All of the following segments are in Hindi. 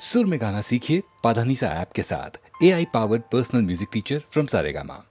सुर में गाना सीखिए पाधानीसा ऐप के साथ। AI powered personal music teacher from Saregama.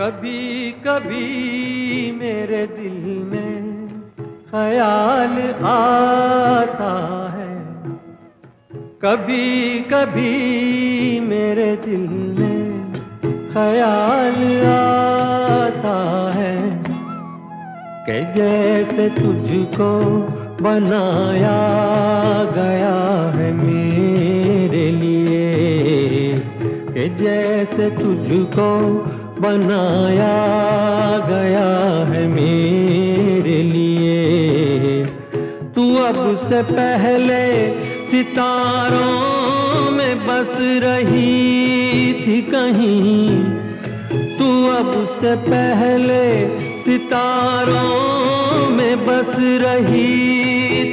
कभी कभी मेरे दिल में ख्याल आता है, कभी कभी मेरे दिल में ख्याल आता है कि जैसे तुझको बनाया गया है मेरे लिए, कि जैसे तुझको बनाया गया है मेरे लिए। तू अब से पहले सितारों में बस रही थी कहीं, तू अब से पहले सितारों में बस रही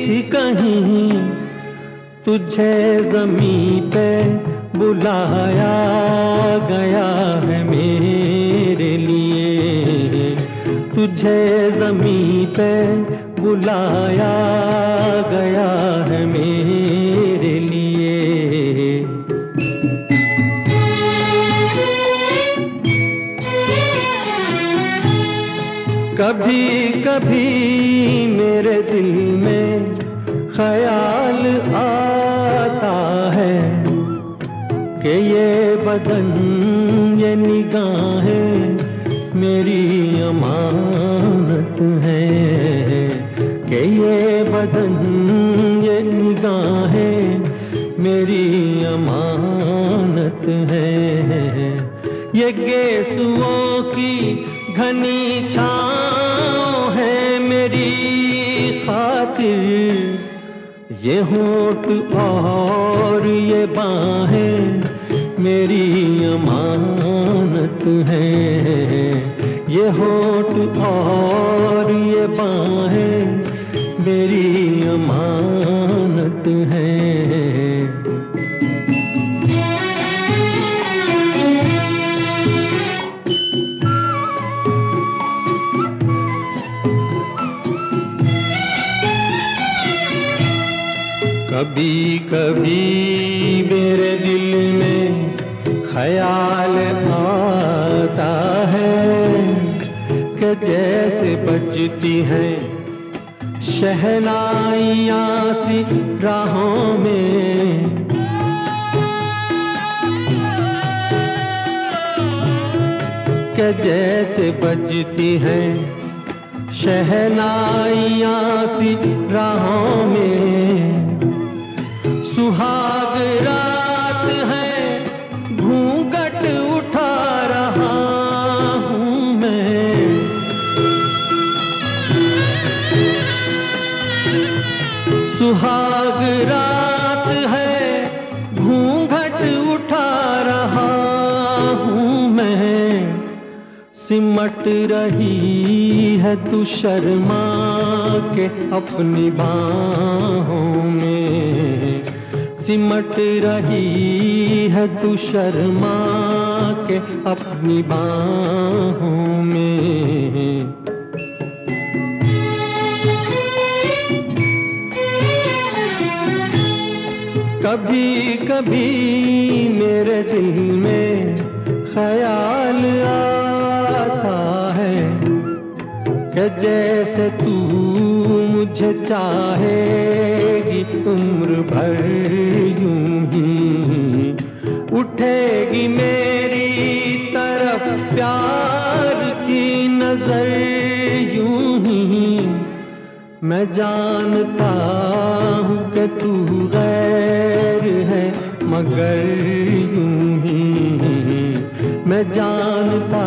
थी कहीं। तुझे ज़मीं पे बुलाया गया है मेरे लिए, तुझे ज़मीं पे बुलाया गया है मेरे लिए। कभी कभी मेरे दिल में ख्याल आता है कि ये बदन ये निगाहें मेरी अमानत है, कि ये बदन ये निगाहें मेरी अमानत है। ये गेसुओं की घनी छाँव है मेरी खातिर, ये होठ और ये बाहें मेरी अमानत हैं, ये होठ और ये बाहें मेरी अमानत हैं। कभी कभी मेरे दिल में ख्याल आता है कि जैसे बजती हैं शहनाइयाँ सी राहों में, कि जैसे बजती हैं शहनाइयाँ सी राहों में। सुहाग रात है घूंघट उठा रहा हूँ मैं, सुहाग रात है घूंघट उठा रहा हूँ मैं। सिमट रही है तू शर्मा के अपनी बाहों में, सिमट रही है तू शर्मा के अपनी बाहों में। कभी कभी मेरे दिल में ख्याल आता है कि जैसे तू मुझे चाहेगी उम्र भर यूं ही, उठेगी मेरी तरफ प्यार की नजर यूं ही। मैं जानता हूँ कि तू गैर है मगर यूं ही, मैं जानता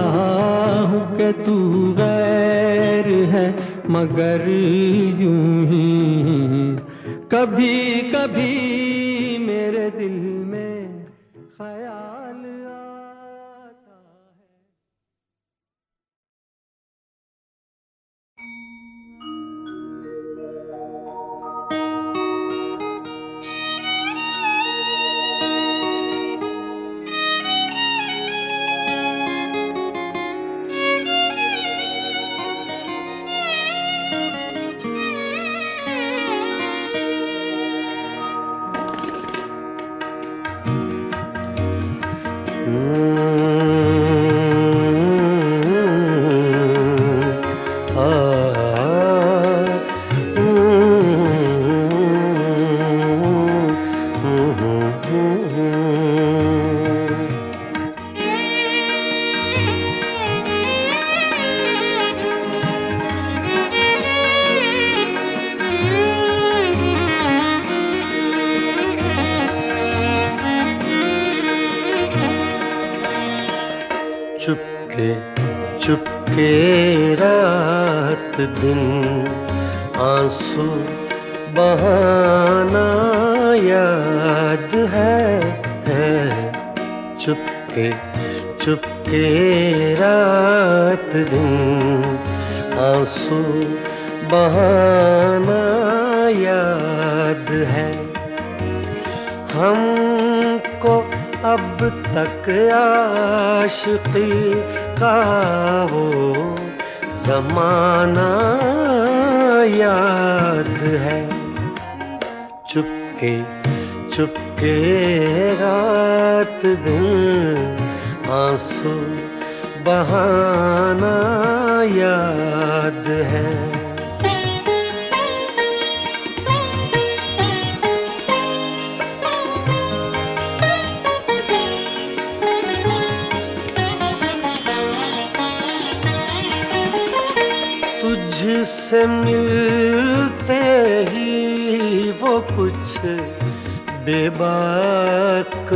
हूँ कि तू गैर है मगर यूं ही। कभी कभी मेरे दिल में ख्याल आता है। चुपके रात दिन आंसू बहाना याद है। चुपके चुपके रात दिन आंसू बहाना याद है। हमको अब तक आशिकी का वो ज़माना याद है। चुपके चुपके रात दिन आंसू बहाना याद है। तुझसे मिलते ही वो कुछ बेबाक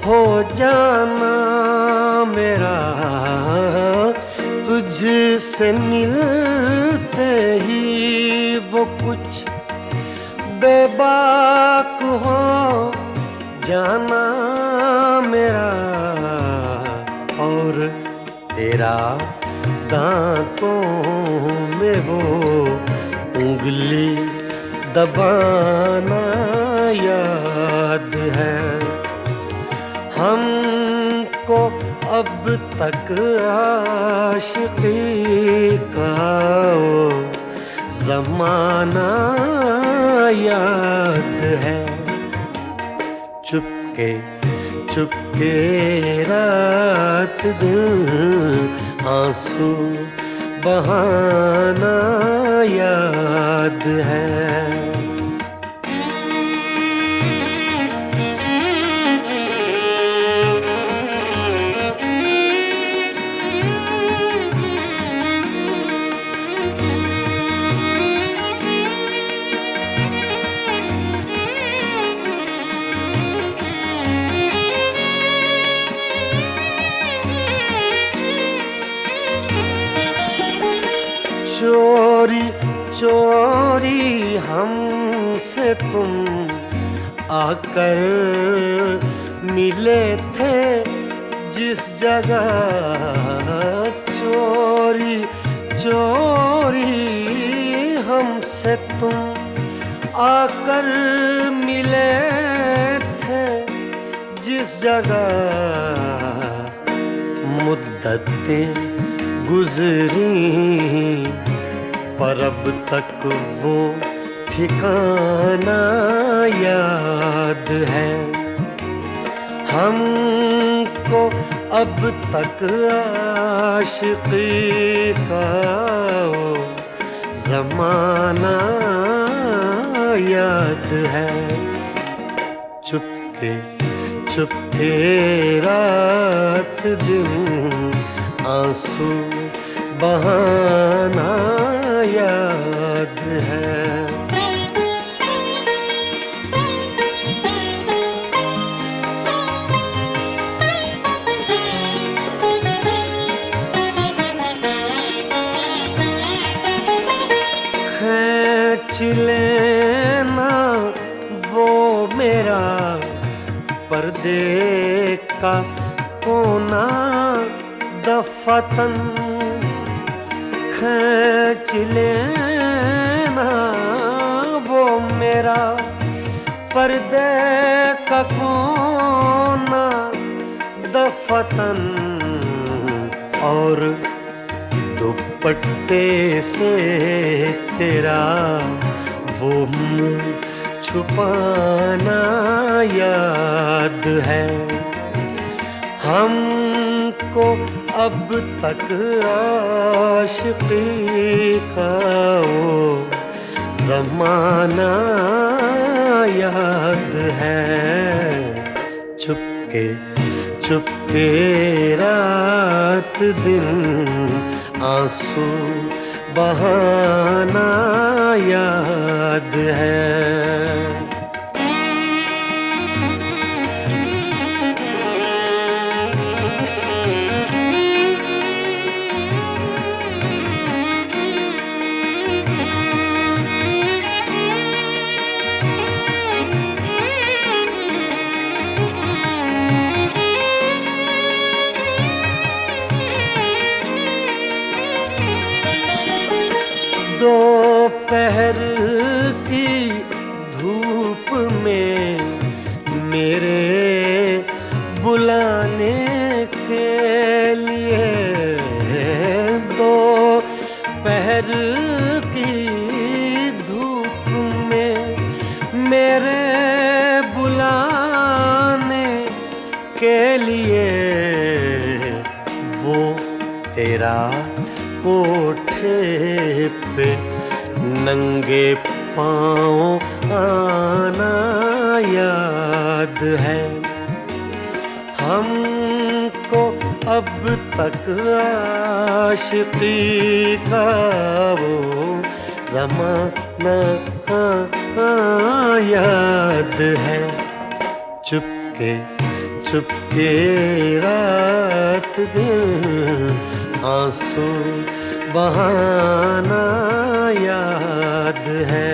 हो जाना मेरा। तुझसे मिलते ही वो कुछ बेबाक हो जाना मेरा। और तेरा दांतों में वो उंगली दबाना याद है। हमको अब तक आशिकी का वो ज़माना याद है। चुपके चुपके रात दिन आंसू बहाना याद है। चोरी चोरी हमसे तुम आकर मिले थे जिस जगह। चोरी चोरी हमसे तुम आकर मिले थे जिस जगह। मुद्दतें गुजरी पर अब तक वो ठिकाना याद है। हमको अब तक आशिकी का वो ज़माना याद है। चुपके चुपके रात दिन आंसू बहाना याद है। खींच लेना वो मेरा पर्दे का कोना दफतन। खींच लेना वो मेरा पर्दे का कोना दफतन। और दुपट्टे से तेरा वो मुँह छुपाना याद है। हमको अब तक आशिकी का वो ज़माना याद है। चुपके चुपके रात दिन आंसू बहाना याद है। दोपहर की धूप में मेरे बुलाने के लिए, दोपहर की धूप में मेरे बुलाने के लिए वो तेरा कोठे पे नंगे पाँव आना याद है। हमको अब तक आशिकी का वो ज़माना याद है। चुपके चुपके रात दिन आंसू बहाना याद है।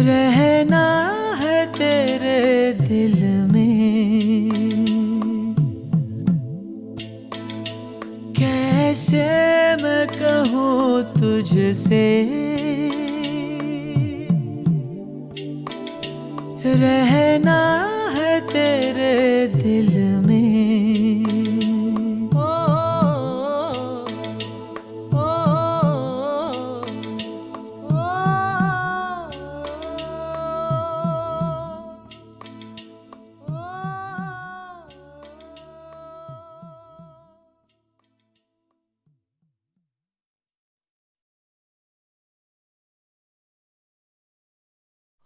रहना है तेरे दिल में, कैसे मैं कहूँ तुझसे, रहना है तेरे दिल में।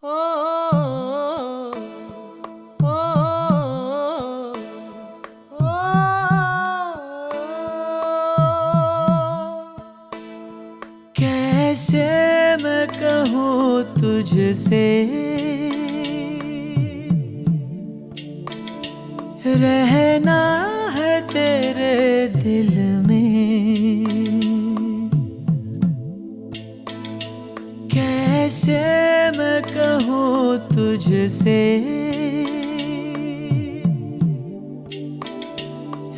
ओ, ओ, ओ, कैसे मैं कहूँ तुझसे, रहना है तेरे दिल में, कैसे मैं कहूँ तुझसे,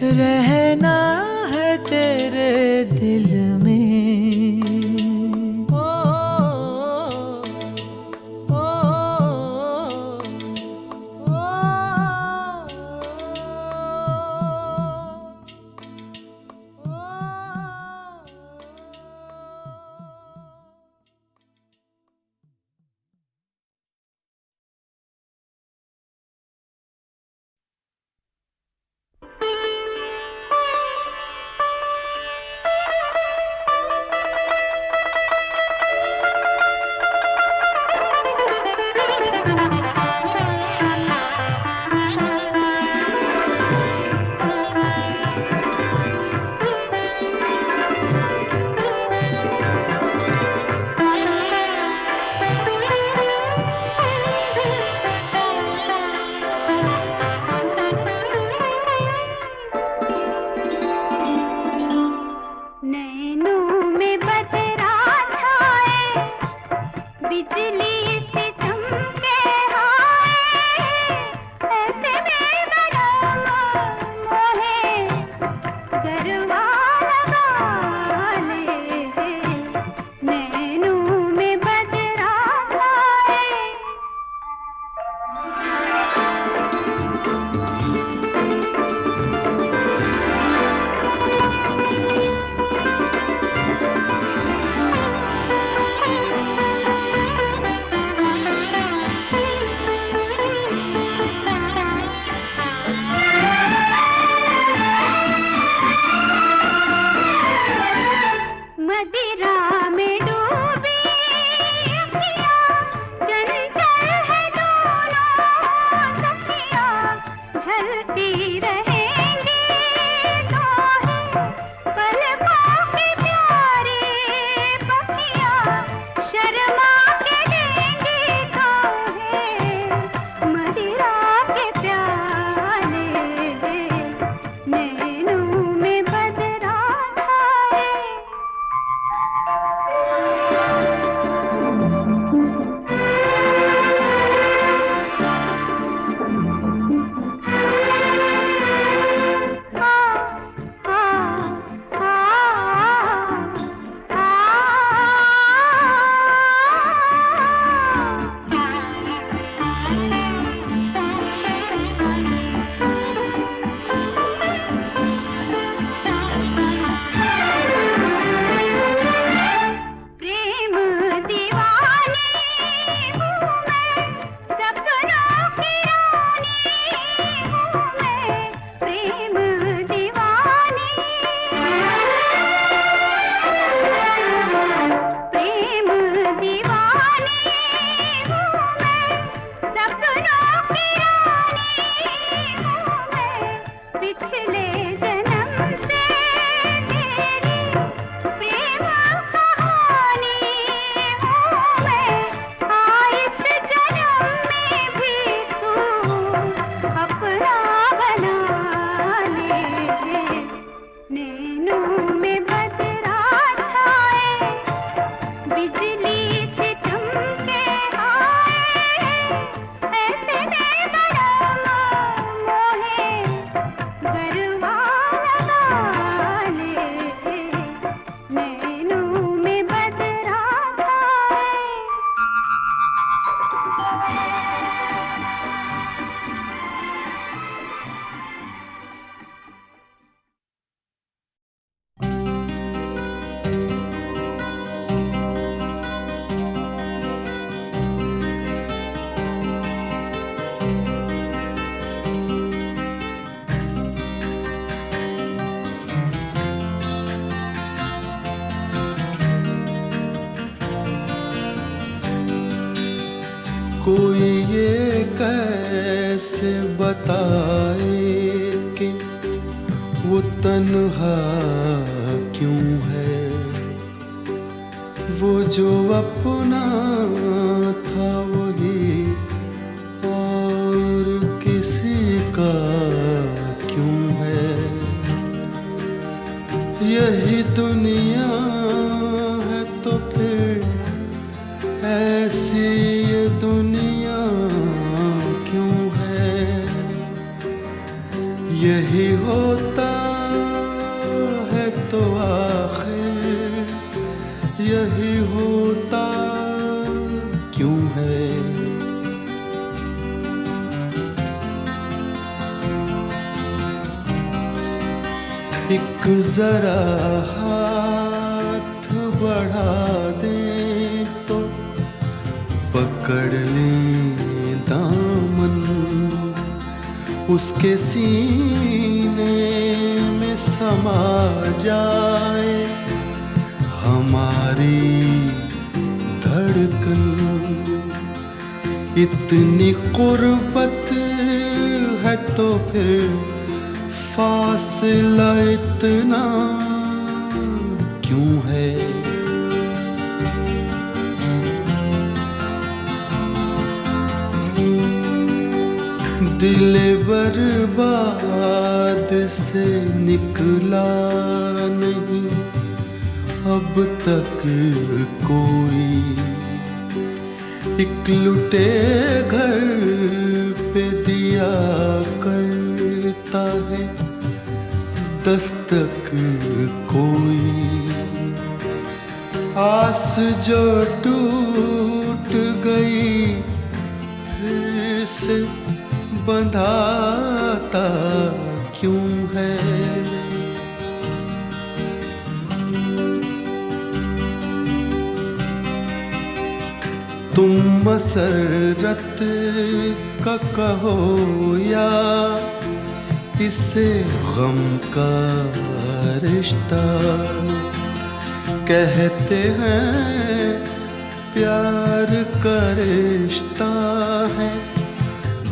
रहना है तेरे दिल में। ओ, ओ, ओ, कोई ये कैसे बताए कि वो तन्हा क्यों है, वो जो अपना था वही और किसी का क्यों है। यही दुनिया है तो फिर ऐसी ये दुनिया क्यों है। यही होता है तो आखिर यही होता क्यों है। एक जरा हाथ बढ़ा दे तो पकड़ लें दामन, उसके सीने में समा जाए हमारी धड़कन। इतनी कुर्बत है तो फिर फासला इतना क्यों है। दिल बर्बाद से निकला नहीं अब तक कोई, एक लुटे घर पे दिया करता है दस्तक कोई। आस जो टूट गई फिर से बंधाता क्यों है। तुम मसरत का कहो या इससे गम का रिश्ता, कहते हैं प्यार का रिश्ता है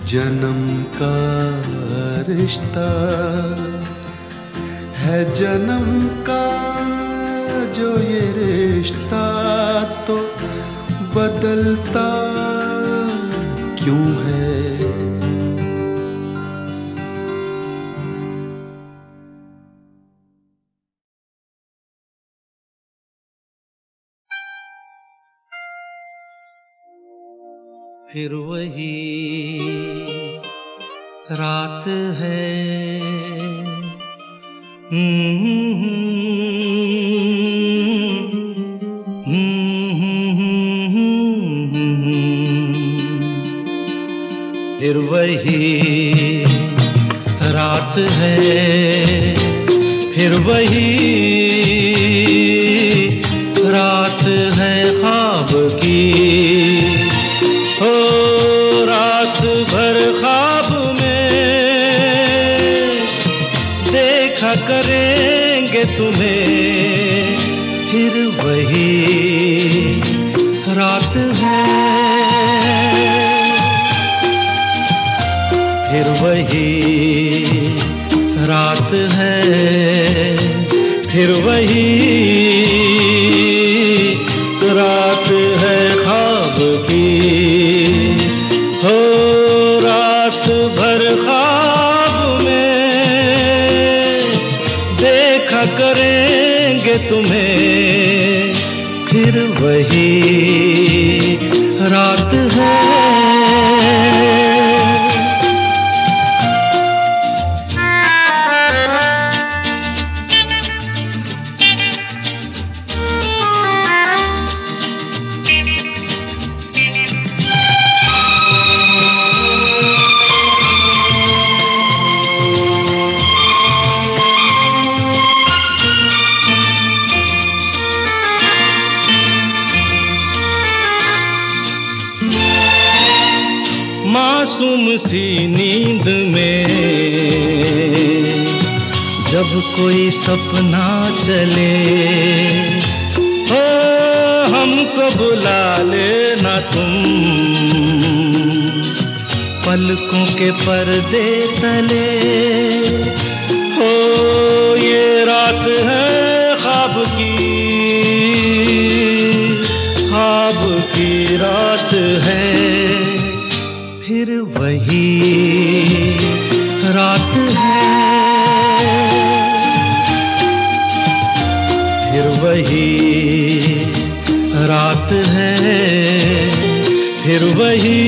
जन्म का रिश्ता है। जन्म का जो ये रिश्ता तो बदलता क्यों है। फिर वही रात है, फिर वही रात है, फिर वही रात है ख्वाब की। हो रात भर ख्वाब में देखा करेंगे तुम्हें, फिर वही रात है, फिर वही रात है, फिर वही रात है ख्वाब की। हो रात भर ख्वाब में देखा करेंगे तुम्हें, फिर वही रात है। मासूम सी नींद में जब कोई सपना चले, ओ हमको बुला लेना तुम, पलकों के पर्दे तले। हो ये रात है ख्वाब की रात है, फिर वही रात है, फिर वही रात है, फिर वही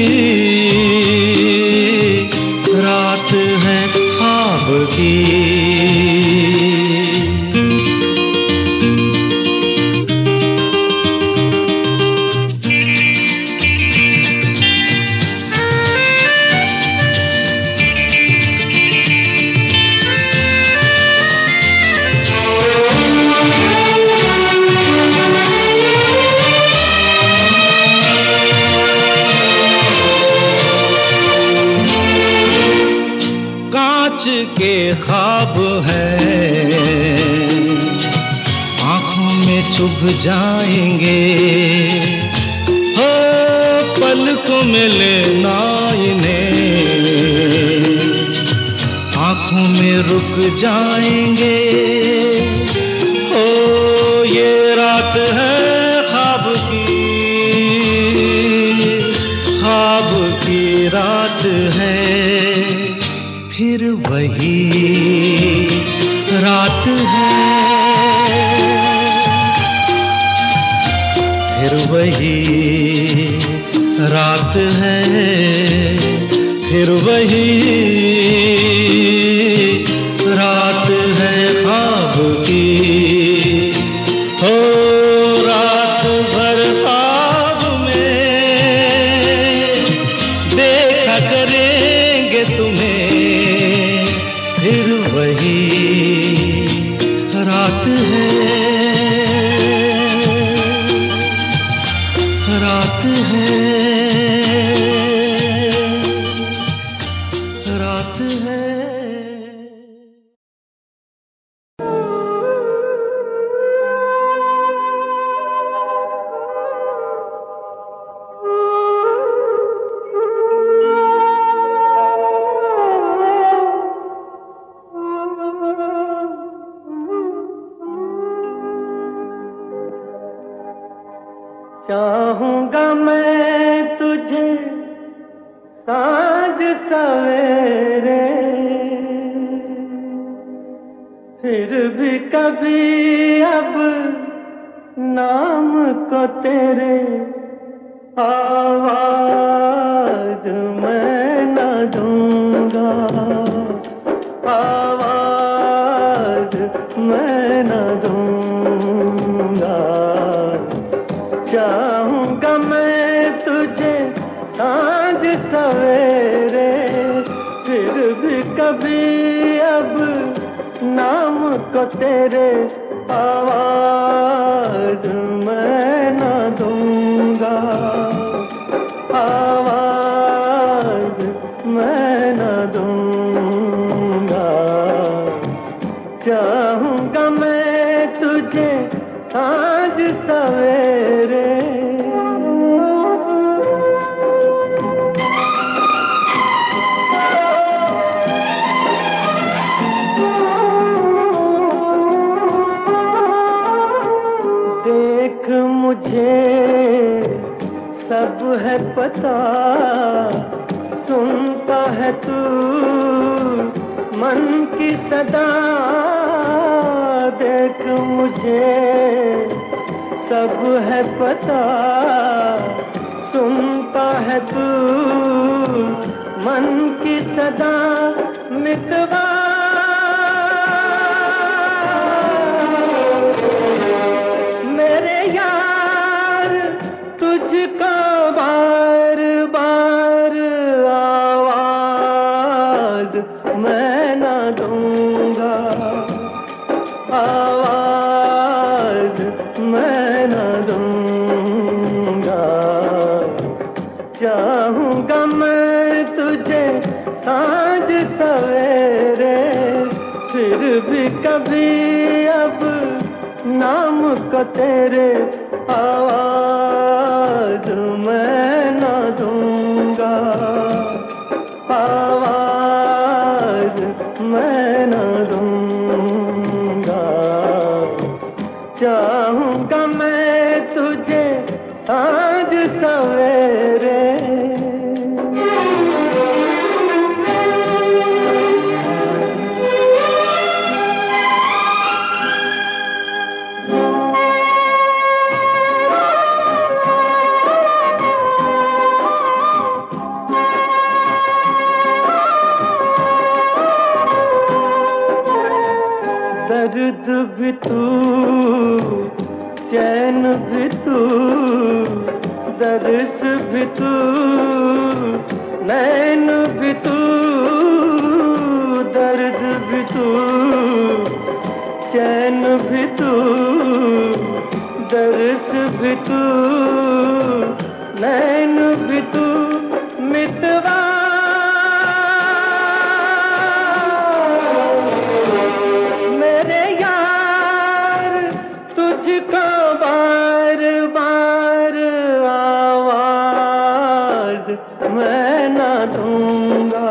रात है ख्वाब की। के ख्वाब है आँखों में चुभ जाएंगे, हो पलकों में लेना इन्हें, आँखों में रुक जाएंगे। हो ये रात है ख्वाब की रात है, फिर वही रात है, फिर वही रात है, फिर वही रात है ख्वाब की। हो रात भर ख्वाब में देखा करेंगे तुम्हें, फिर वही रात है, रात है, रात है। चाहूंगा मैं तुझे साँझ सवेरे, फिर भी कभी अब नाम को तेरे आवाज मैं न दूंगा, आवाज मैं न दूंगा। चाहूंगा मैं तुझे साँझ सवेरे, फिर भी कभी अब नाम को तेरे आवाज मैं न दूंगा, आवाज मैं न दूंगा। चाहूंगा मैं तुझे साँझ सवेरे। देख मुझे सब है पता, सुनता है तू मन की सदा। देख मुझे सब है पता, सुनता है तू मन की सदा। मितवा मेरे यार तुझको बार बार आवाज मैं न दूंगा, आवाज मैं न दूंगा। चाहूंगा मैं तुझे साँझ सवेरे, फिर भी कभी अब नाम को तेरे आवाज मैं न दूंगा, सांझ सवेरे। दर्द भी तू, चैन भी तू, दर्स भी तू, नैन भी तू, दर्द भी तू, चैन भी तू, दर्स भी तू, नैन भी तू, मितवा मेरे यार, तुझको बार बार आवाज मैं ना दूंगा,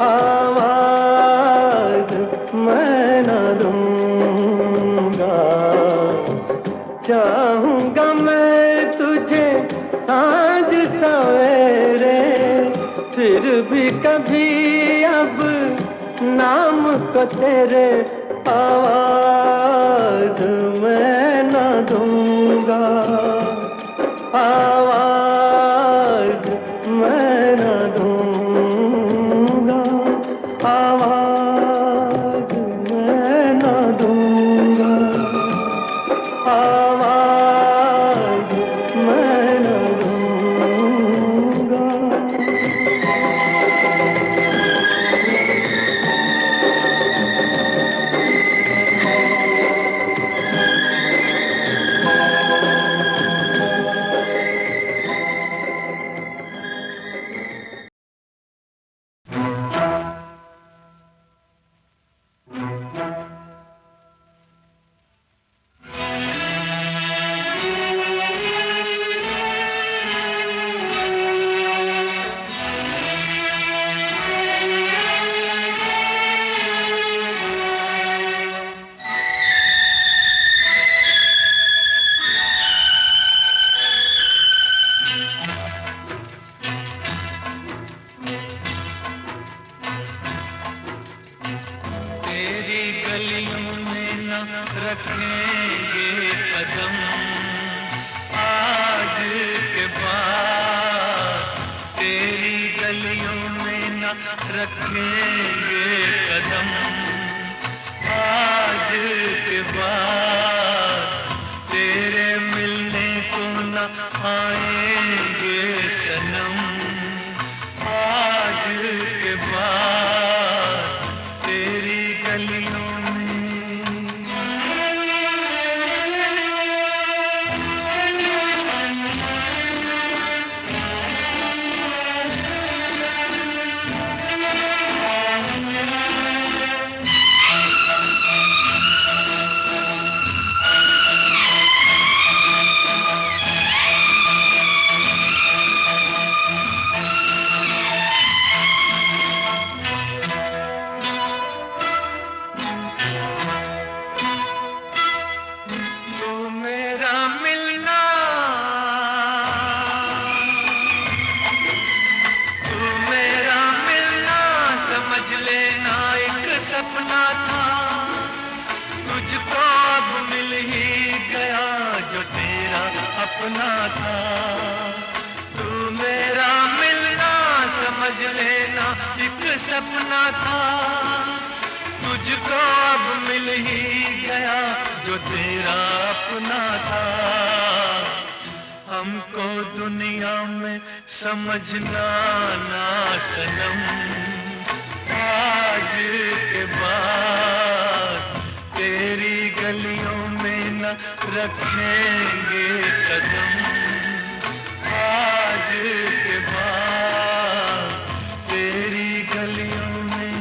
आवाज मैं ना दूंगा। चाहूंगा मैं तुझे सांझ सवेरे, फिर भी कभी अब नाम को तेरे आवाज मैं ना दूंगा, आवाज मैं ना दूंगा, आवाज मैं ना दूंगा, आवाज मैं ना दूंगा। रखेंगे कदम आज के बाद, तेरी गलियों में न रखेंगे कदम आज के बाद, तेरे मिलने को न आएंगे सनम आज के बाद, तेरी गलियों सपना था, तुझको अब मिल ही गया जो तेरा अपना था। तू मेरा मिलना समझ लेना एक सपना था, तुझको अब मिल ही गया जो तेरा अपना था। हमको दुनिया में समझना ना सनम, आज के बाद तेरी गलियों में न रखेंगे कदम, आज के बाद तेरी गलियों में।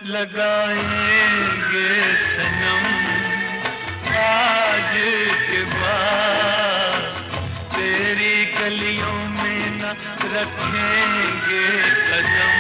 लगाएंगे सनम आज के बाद, तेरी गलियों में न रखेंगे कदम।